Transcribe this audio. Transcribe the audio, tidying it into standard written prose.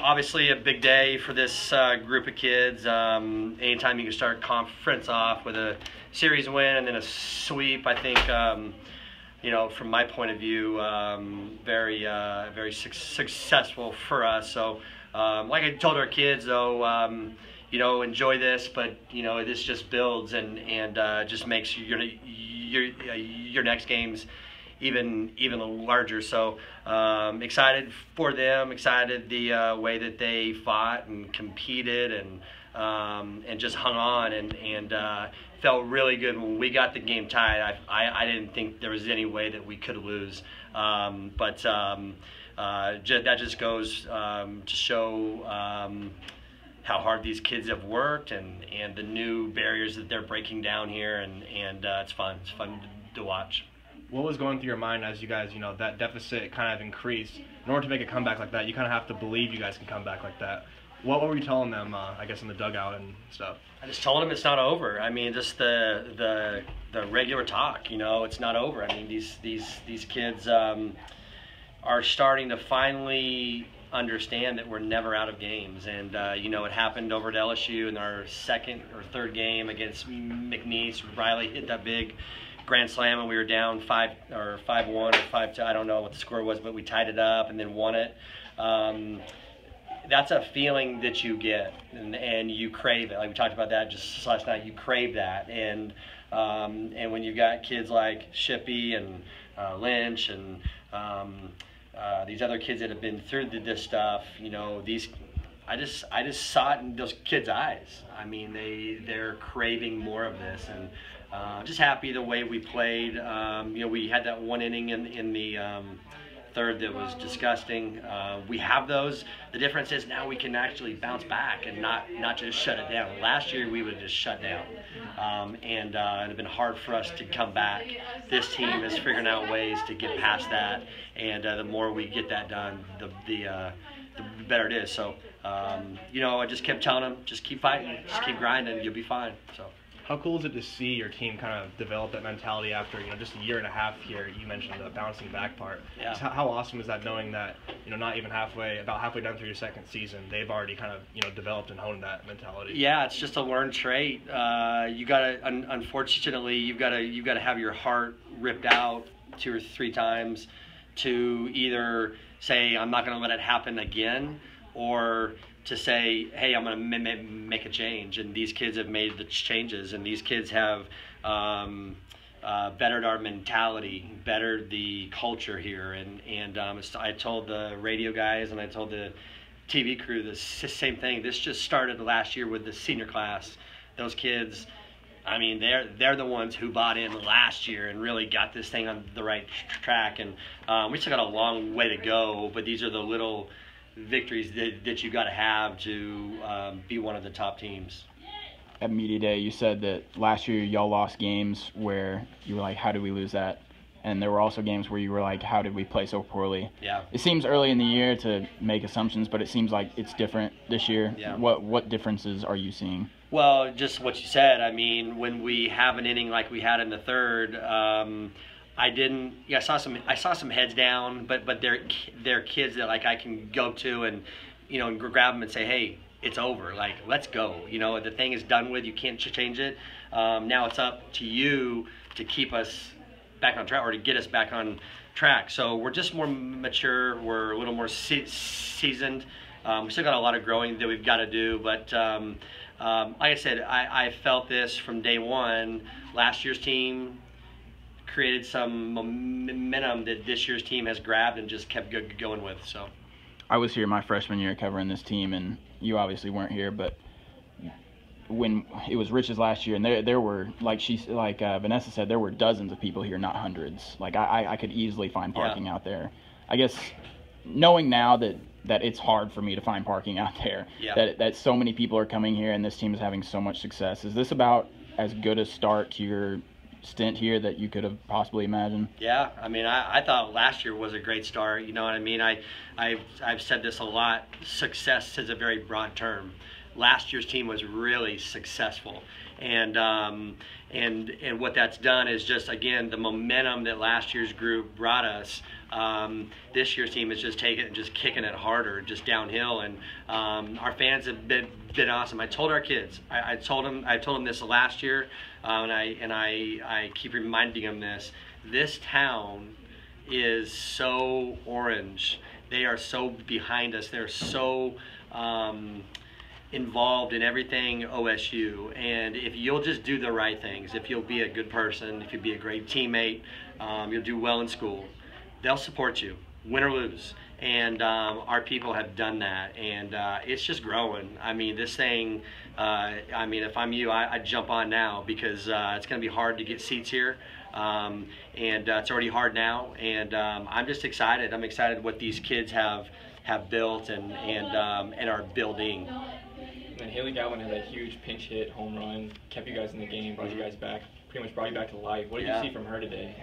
obviously a big day for this group of kids. Anytime you can start conference off with a series win and then a sweep, I think, you know, from my point of view, very successful for us. So, like I told our kids, though, you know, enjoy this, but you know, this just builds and just makes your next games even larger. So excited for them, excited the way that they fought and competed and just hung on and felt really good when we got the game tied. I didn't think there was any way that we could lose, but that just goes to show how hard these kids have worked and the new barriers that they're breaking down here, and it's fun to watch. What was going through your mind as you guys, you know, that deficit kind of increased? In order to make a comeback like that, you kind of have to believe you guys can come back like that. What were you telling them, I guess, in the dugout and stuff? I just told them it's not over. I mean, just the regular talk, you know, it's not over. I mean, these kids are starting to finally understand that we're never out of games, and you know, it happened over at LSU in our second or third game against McNeese. Riley hit that big grand slam and we were down 5-1 or 5-2. I don't know what the score was, but we tied it up and then won it. That's a feeling that you get and you crave it. Like we talked about that just last night. You crave that, and when you've got kids like Shippey and Lynch and these other kids that have been through this stuff, you know, I just saw it in those kids' eyes. I mean, they're craving more of this, and just happy the way we played. You know, we had that one inning in the third that was disgusting. We have those. The difference is now we can actually bounce back and not just shut it down. Last year we would have just shut down, and it had been hard for us to come back. This team is figuring out ways to get past that, and the more we get that done, the better it is. So, you know, I just kept telling them, just keep fighting, just keep grinding, you'll be fine. So. How cool is it to see your team kind of develop that mentality after, you know, just a year and a half here? You mentioned the bouncing back part. Yeah. How awesome is that, knowing that, you know, not even about halfway done through your second season, they've already kind of, you know, developed and honed that mentality? Yeah, it's just a learned trait. You gotta, unfortunately, you've gotta have your heart ripped out 2 or 3 times to either say I'm not gonna let it happen again, or to say, hey, I'm going to make a change. And these kids have made the changes, and these kids have bettered our mentality, bettered the culture here. And I told the radio guys and I told the TV crew the same thing. This just started last year with the senior class. Those kids, I mean, they're the ones who bought in last year and really got this thing on the right track. And we still got a long way to go, but these are the little victories that you got to have to be one of the top teams. At Media Day, you said that last year y'all lost games where you were like, how did we lose that? And there were also games where you were like, how did we play so poorly? Yeah. It seems early in the year to make assumptions, but it seems like it's different this year. Yeah. What differences are you seeing? Well, just what you said. I mean, when we have an inning like we had in the third, I saw some heads down, but they're kids that like I can go to and, you know, and grab them and say, hey, it's over. Like, let's go. You know, the thing is done with. You can't change it. Now it's up to you to keep us back on track or to get us back on track. So we're just more mature. We're a little more seasoned. We still got a lot of growing that we've got to do, but like I said, I felt this from day one. Last year's team created some momentum that this year's team has grabbed and just kept going with. So I was here my freshman year covering this team, and you obviously weren't here, but when it was Rich's last year, and there were, like Vanessa said, there were dozens of people here, not hundreds. Like I could easily find parking out there. I guess knowing now that it's hard for me to find parking out there, that so many people are coming here and this team is having so much success, is this about as good a start to your stint here that you could have possibly imagined? Yeah, I mean, I thought last year was a great start. You know what I mean? I've said this a lot. Success is a very broad term. last year's team was really successful. And what that's done is just, again, the momentum that last year's group brought us. This year's team is just taking it and just kicking it harder, just downhill. And our fans have been awesome. I told our kids, I told them this last year, and I keep reminding them this. This town is so orange. They are so behind us. They're so involved in everything OSU, and if you'll just do the right things, if you'll be a good person, if you'll be a great teammate, you'll do well in school, they'll support you, win or lose. And our people have done that, and it's just growing. I mean, this thing, I mean, if I'm you, I'd jump on now, because it's going to be hard to get seats here, and it's already hard now, and I'm just excited. I'm excited what these kids have built and are building. And Haley Galvin had a huge pinch hit home run, kept you guys in the game, brought you guys back, pretty much brought you back to life. What did you see from her today?